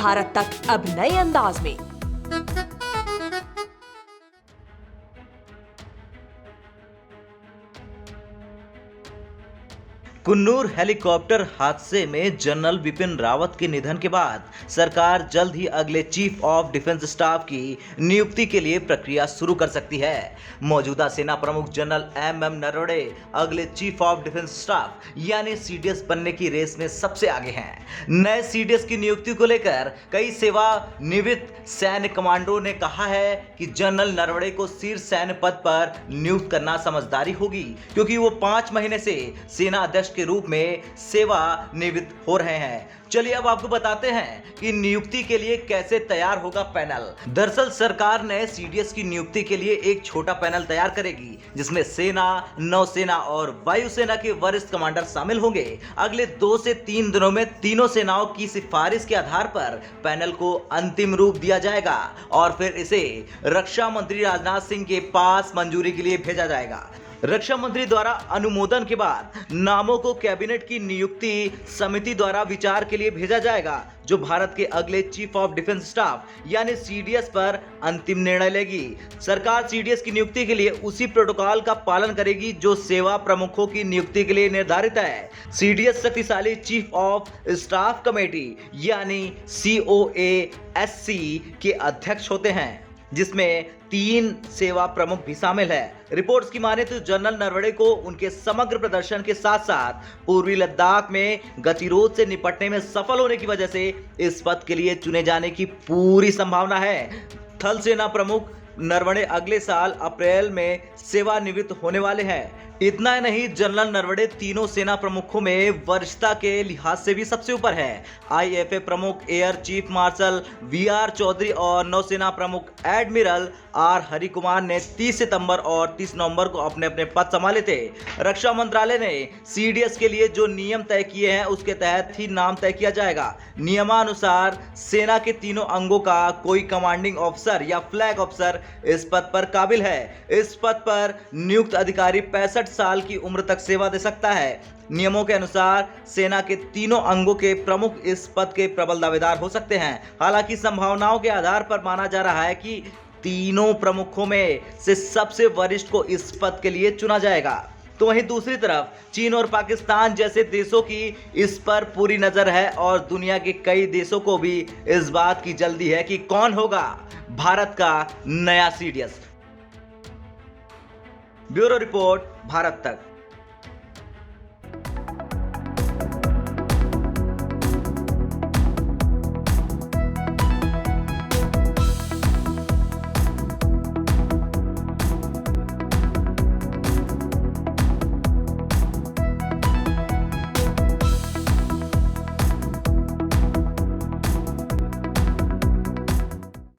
भारत तक अब नए अंदाज में। कुन्नूर हेलीकॉप्टर हादसे में जनरल बिपिन रावत के निधन के बाद सरकार जल्द ही अगले चीफ ऑफ डिफेंस स्टाफ की नियुक्ति के लिए प्रक्रिया शुरू कर सकती है। मौजूदा सेना प्रमुख जनरल एम नरवणे अगले चीफ ऑफ डिफेंस स्टाफ यानी सीडीएस बनने की रेस में सबसे आगे हैं। नए सीडीएस की नियुक्ति को लेकर कई सेवानिवृत्त सैन्य कमांडो ने कहा है कि जनरल नरवणे को शीर्ष सैन्य पद पर नियुक्त करना समझदारी होगी, क्योंकि वो 5 महीने से सेना अध्यक्ष के रूप में सेवानिवृत्त हो रहे हैं। चलिए अब आपको बताते हैं कि नियुक्ति के लिए कैसे तैयार होगा पैनल। दरअसल सरकार नए सीडीएस की नियुक्ति के लिए एक छोटा पैनल तैयार करेगी, जिसमें सेना, नौसेना और वायुसेना के वरिष्ठ कमांडर शामिल होंगे। अगले 2 से 3 दिनों में तीनों सेनाओं की सिफारिश के आधार पर पैनल को अंतिम रूप दिया जाएगा और फिर इसे रक्षा मंत्री राजनाथ सिंह के पास मंजूरी के लिए भेजा जाएगा। रक्षा मंत्री द्वारा अनुमोदन के बाद नामों को कैबिनेट की नियुक्ति समिति द्वारा विचार के लिए भेजा जाएगा, जो भारत के अगले चीफ ऑफ डिफेंस स्टाफ यानी सीडीएस पर अंतिम निर्णय लेगी। सरकार सीडीएस की नियुक्ति के लिए उसी प्रोटोकॉल का पालन करेगी जो सेवा प्रमुखों की नियुक्ति के लिए निर्धारित है। सीडीएस शक्तिशाली चीफ ऑफ स्टाफ कमेटी यानी COASC के अध्यक्ष होते हैं, जिसमें 3 सेवा प्रमुख भी शामिल है। रिपोर्ट्स की माने तो जनरल नरवणे को उनके समग्र प्रदर्शन के साथ साथ पूर्वी लद्दाख में गतिरोध से निपटने में सफल होने की वजह से इस पद के लिए चुने जाने की पूरी संभावना है। थल सेना प्रमुख नरवणे अगले साल अप्रैल में सेवानिवृत्त होने वाले हैं। इतना नहीं, जनरल नरवणे तीनों सेना प्रमुखों में वरिष्ठता के लिहाज से भी सबसे ऊपर है। IFA प्रमुख air chief marshal VR Chaudhary और नौसेना प्रमुख एडमिरल R हरिकुमार ने 30 सितंबर और 30 नवंबर को अपने अपने पद संभाले थे। रक्षा मंत्रालय ने सीडीएस के लिए जो नियम तय किए हैं उसके तहत ही नाम तय किया जाएगा। नियमानुसार सेना के तीनों अंगों का कोई कमांडिंग ऑफिसर या फ्लैग ऑफिसर इस पद पर काबिल है। इस पद पर नियुक्त अधिकारी 65 साल की उम्र तक सेवा दे सकता है। नियमों के अनुसार सेना के तीनों अंगों के प्रमुख इस पद के प्रबल दावेदार हो सकते हैं। हालांकि संभावनाओं के आधार पर माना जा रहा है कि तीनों प्रमुखों में से सबसे वरिष्ठ को इस पद के लिए चुना जाएगा। तो वहीं दूसरी तरफ चीन और पाकिस्तान जैसे देशों की इस पर पूरी नजर है और दुनिया के कई देशों को भी इस बात की जल्दी है कि कौन होगा भारत का नया सीडीएस। ब्यूरो रिपोर्ट, भारत तक।